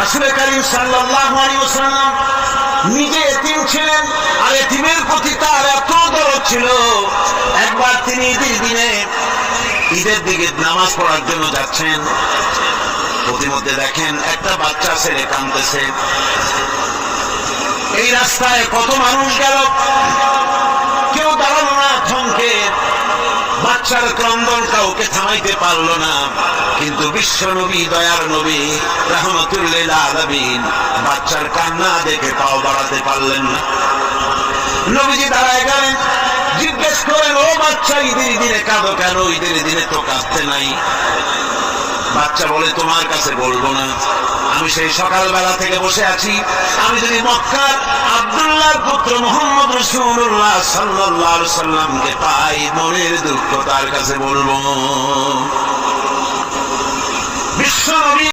রাসূল করিম সাল্লাল্লাহু আলাইহি ওয়াসাল্লাম নিজে এতিম ছিলেন, আর এতিমের প্রতি তার এত দরদ ছিল, একবার তিনি ঈদের দিকে নামাজ পড়ার জন্য যাচ্ছেন। প্রতিমধ্যে দেখেন একটা বাচ্চা ছেলে কাঁদতেছে। এই রাস্তায় কত মানুষ গেল, কেউ দাঁড়ালো না, থমকে। বাচ্চার ক্রন্দন কাউকে থামাইতে পারলো না, কিন্তু বিশ্ব নবী, দয়ার নবী রাহমাতুল লিল আলামিন বাচ্চার কান্না দেখে পাও বাড়াতে পারলেন না। নবীজি দাঁড়ায় গেলেন, জিজ্ঞেস করেন, ও বাচ্চা, ঈদের দিনে কাঁদো কেন? ঈদের দিনে তো কাঁদতে নাই। বাচ্চা বলে, তোমার কাছে বলবো না, আমি সেই সকালবেলা থেকে বসে আছি, আমি যদি মক্কার আব্দুল্লাহর পুত্র মুহাম্মদ রাসূলুল্লাহ সাল্লাল্লাহু আলাইহি সাল্লামকে পাই, মনের দুঃখ তার কাছে বলবো। বিশ্ব নবী